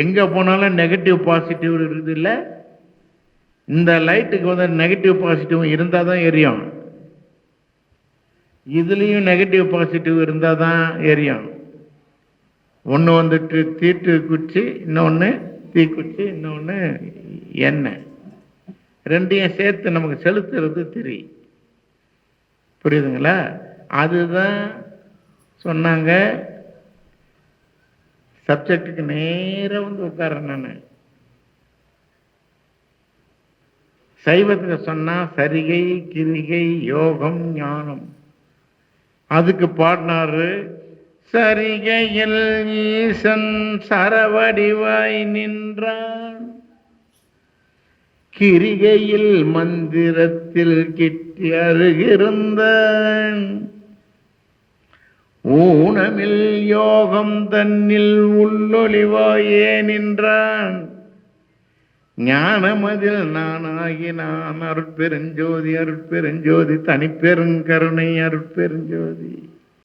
எங்க போனாலும் negative positive இருக்குது இல்ல. இந்த லைட்டுக்கு வந்து நெகட்டிவ் பாசிட்டிவ் இருந்தால் தான் எரியும். இதுலேயும் நெகட்டிவ் பாசிட்டிவ் இருந்தால் தான் எரியும். ஒன்று வந்துட்டு தீட்டு குச்சி, இன்னொன்று தீக்குச்சி, இன்னொன்று எண்ணெய். ரெண்டையும் சேர்த்து நமக்கு செலுத்துறது திரி. புரியுதுங்களா? அதுதான் சொன்னாங்க. சப்ஜெக்டுக்கு நேராக வந்து உட்கார்றேன் நான். சைவத்துக்கு சொன்னா சரிகை, கிரிகை, யோகம், ஞானம். அதுக்கு பாடினாரு, சரிகையில் ஈசன் சரவடிவாய் நின்றான், கிரிகையில் மந்திரத்தில் கிட்டி அருகிருந்தான், ஊனமில் யோகம் தன்னில் உள்ளொளிவாயே நின்றான், ஞானமதில் நானாகி நான் அருட்பெருஞ்சோதி, அருட்பெருஞ்சோதி தனிப்பெருங்கருணை அருட்பெருஞ்சோதி.